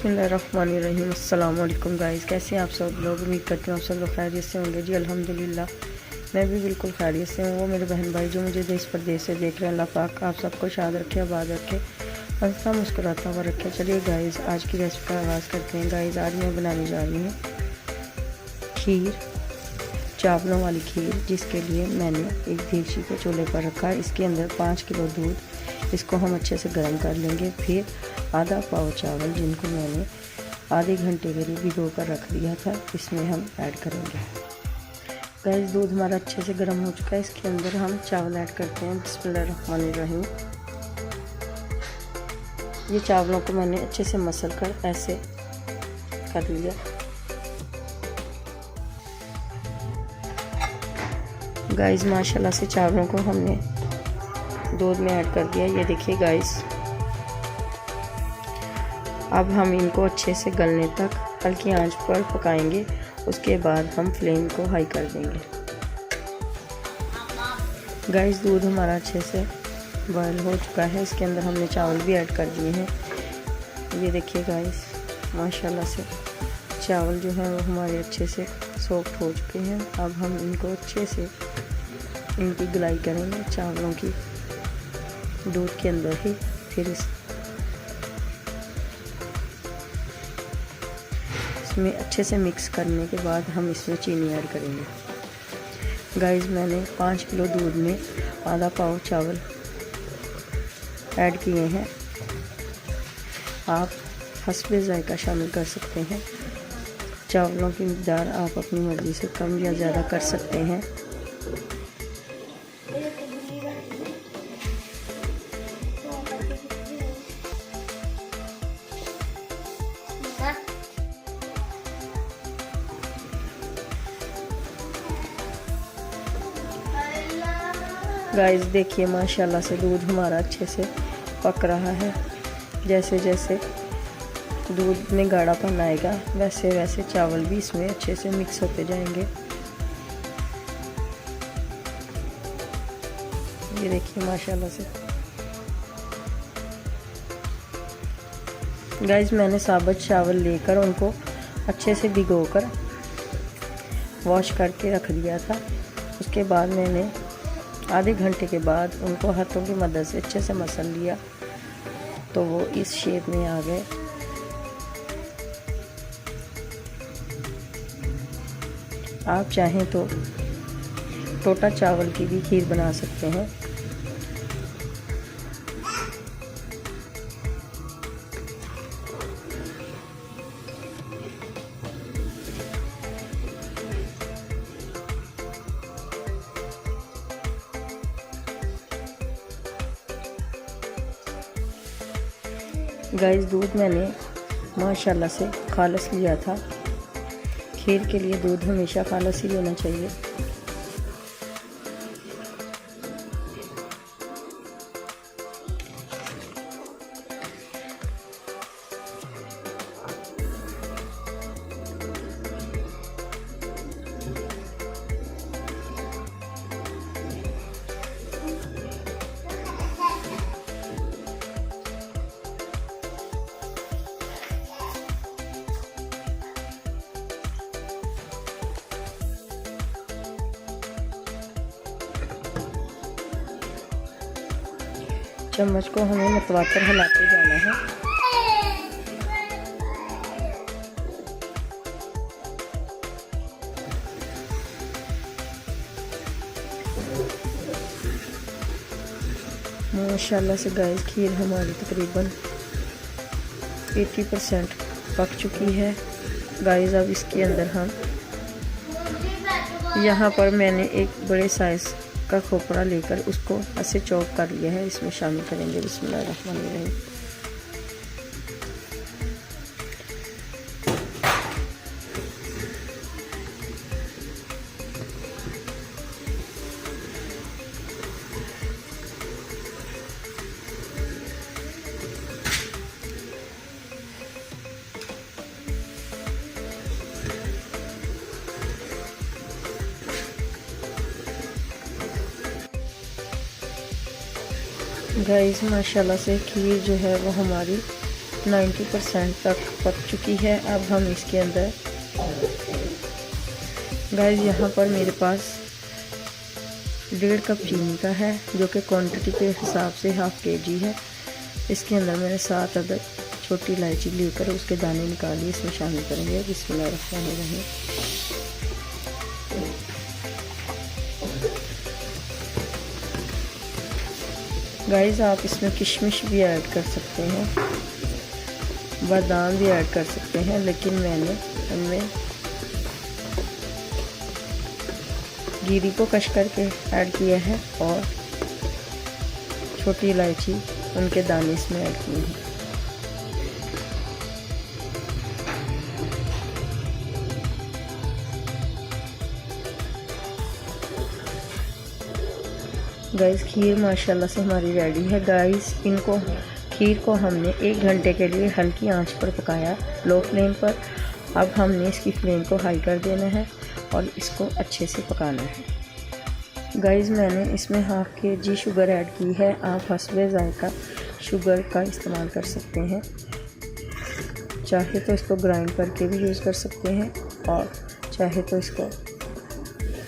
बिस्मिल्लाहिर्रहमानिर्रहीम। अस्सलाम वालेकुम गाइस, कैसे हैं आप सब लोग। उम्मीद करती हूँ आप सब लोग खैरियत से होंगे। जी अल्हम्दुलिल्लाह, मैं भी बिल्कुल खैरियत से हूँ। वो मेरे बहन भाई जो मुझे देश प्रदेश से देख रहे हैं, अल्लाह पाक आप सबको शाद रखे, आबाद रखे, हंसता मुस्कुराता हुआ रखे। चलिए गाइस, आज की रेसिपी का आगाज़ करते हैं। गाइस, आज मैं बनाने जा रही हूँ खीर, चावलों वाली खीर, जिसके लिए मैंने एक देगची को चूल्हे पर रखा है। इसके अंदर 5 किलो दूध, इसको हम अच्छे से गर्म कर लेंगे। फिर आधा पाव चावल, जिनको मैंने आधे घंटे के लिए भिगो कर रख दिया था, इसमें हम ऐड करेंगे। गाइस, दूध हमारा अच्छे से गर्म हो चुका है। इसके अंदर हम चावल ऐड करते हैं। बिस्मिल्लाहिर्रहमानिर्रहीम। ये चावलों को मैंने अच्छे से मसल कर ऐसे कर लिया। गाइस, माशाल्लाह से चावलों को हमने दूध में ऐड कर दिया। ये देखिए गाइस, अब हम इनको अच्छे से गलने तक हल्की आंच पर पकाएंगे। उसके बाद हम फ्लेम को हाई कर देंगे। गाइस, दूध हमारा अच्छे से बॉयल हो चुका है। इसके अंदर हमने चावल भी ऐड कर दिए हैं। ये देखिए गाइस, माशाल्लाह से चावल जो हैं वो हमारे अच्छे से सॉफ्ट हो चुके हैं। अब हम इनको अच्छे से इनकी गलाई करेंगे चावलों की दूध के अंदर ही। फिर इसमें अच्छे से मिक्स करने के बाद हम इसमें चीनी ऐड करेंगे। गाइस, मैंने 5 किलो दूध में आधा पाव चावल ऐड किए हैं। आप हस्बे ज़ायका शामिल कर सकते हैं। चावलों की मिक़दार आप अपनी मर्ज़ी से कम या ज़्यादा कर सकते हैं। गाइस, देखिए माशाल्लाह से दूध हमारा अच्छे से पक रहा है। जैसे जैसे दूध में गाढ़ापन आएगा, वैसे वैसे चावल भी इसमें अच्छे से मिक्स होते जाएंगे। ये देखिए माशाल्लाह से। गाइस, मैंने साबुत चावल लेकर उनको अच्छे से भिगोकर वॉश करके रख दिया था। उसके बाद मैंने आधे घंटे के बाद उनको हाथों की मदद से अच्छे से मसल लिया, तो वो इस शेप में आ गए। आप चाहें तो टोटा चावल की भी खीर बना सकते हैं। गाइस, दूध मैंने माशाल्लाह से खालिस लिया था। खीर के लिए दूध हमेशा खालिस ही लेना चाहिए। चम्मच को हमें मतवाकर हिलाते जाना है। माशाल्लाह से गाइस, खीर हमारी तकरीबन 80% पक चुकी है। गाइस, अब इसके अंदर हम यहाँ पर मैंने एक बड़े साइज़ का खोपड़ा लेकर उसको ऐसे चॉप कर लिया है, इसमें शामिल करेंगे। बिस्मिल्लाहिर्रहमानिर्रहीम। गाइस, माशाल्लाह से खीर जो है वो हमारी 90% तक पक चुकी है। अब हम इसके अंदर गाइस यहाँ पर मेरे पास 1.5 कप चीनी का है, जो कि क्वांटिटी के हिसाब से ½ kg है। इसके अंदर मैंने 7 अदद छोटी इलायची लेकर उसके दाने निकालिए, इसमें शामिल करेंगे। बिस्मिल्लाहिर्रहमानिर्रहीम। गाइस आप इसमें किशमिश भी ऐड कर सकते हैं, बादाम भी ऐड कर सकते हैं, लेकिन मैंने इनमें गिरी को कश करके ऐड किया है और छोटी इलायची उनके दाने इसमें ऐड किए हैं। गाइस खीर माशाल्लाह से हमारी रेडी है। गाइस खीर को हमने 1 घंटे के लिए हल्की आंच पर पकाया, लो फ्लेम पर। अब हमने इसकी फ्लेम को हाई कर देना है और इसको अच्छे से पकाना है। गाइस मैंने इसमें ½ kg शुगर ऐड की है। आप हस्बे ज़ायका शुगर का इस्तेमाल कर सकते हैं, चाहे तो इसको ग्राइंड करके भी यूज़ कर सकते हैं और चाहे तो इसको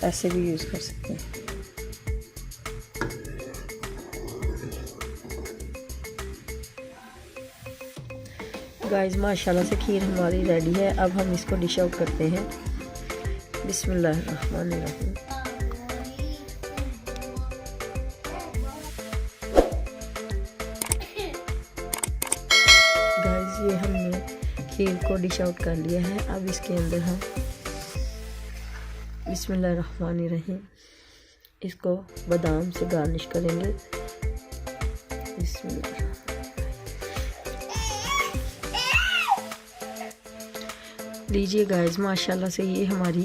ऐसे भी यूज़ कर सकते हैं। गाइस माशाल्लाह से खीर हमारी रेडी है। अब हम इसको डिश आउट करते हैं। बिस्मिल्लाहिर्रहमानिर्रहीम। गाइस ये हमने खीर को डिश आउट कर लिया है। अब इसके अंदर हम बिस्मिल्लाहिर्रहमानिर्रहीम इसको बादाम से गार्निश करेंगे। बिस्मिल्लाह। लीजिए गाइस माशाल्लाह से ये हमारी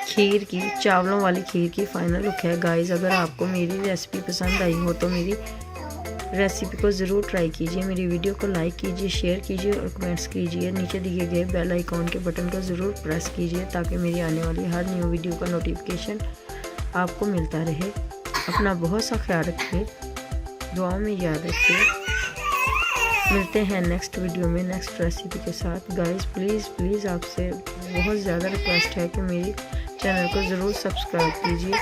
खीर की, चावलों वाली खीर की फाइनल लुक है। गाइस अगर आपको मेरी रेसिपी पसंद आई हो तो मेरी रेसिपी को ज़रूर ट्राई कीजिए। मेरी वीडियो को लाइक कीजिए, शेयर कीजिए और कमेंट्स कीजिए। नीचे दिए गए बेल आइकॉन के बटन को ज़रूर प्रेस कीजिए ताकि मेरी आने वाली हर न्यू वीडियो का नोटिफिकेशन आपको मिलता रहे। अपना बहुत सा ख्याल रखिए, दुआ में याद रखिए। मिलते हैं नेक्स्ट वीडियो में नेक्स्ट रेसिपी के साथ। गाइस प्लीज़ आपसे बहुत ज़्यादा रिक्वेस्ट है कि मेरी चैनल को ज़रूर सब्सक्राइब कीजिए।